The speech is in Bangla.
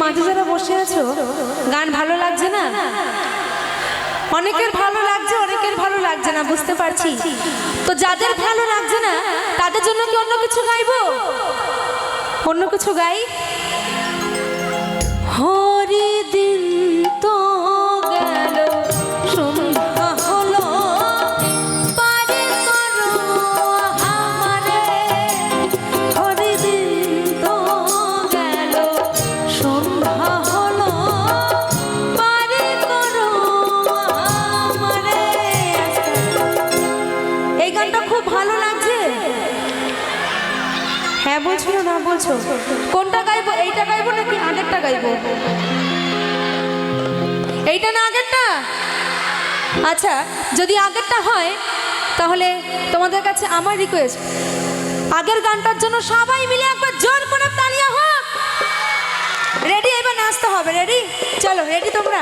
মাঝে যারা বসে আছো, গান ভালো লাগছে না? অনেকের ভালো লাগছে, অনেকের ভালো লাগছে না, বুঝতে পারছি। তো যাদের ভালো লাগছে না তাদের জন্য কি অন্য কিছু গাইবো? অন্য কিছু গাই। হরি দিন তো গেল, সন্ধ্যা হলো, পারে করো আমারে। হরি দিন তো গেল, সন্ধ্যা হলো, পারে করো আমারে। এই গানটা খুব ভালো লাগছে। হ্যাঁ বলছো না বলছো? কোনটা গাইবো? এইটা গাইবো নাকি আগেরটা গাইবো? এইটা না আগেরটা? আচ্ছা, যদি আগেরটা হয় তাহলে তোমাদের কাছে আমার রিকোয়েস্ট, আগের গানটার জন্য সবাই মিলে একবার জোর করে তালিয়া হোক। রেডি? এবার নাচতে হবে। রেডি? চলো, রেডি তোমরা?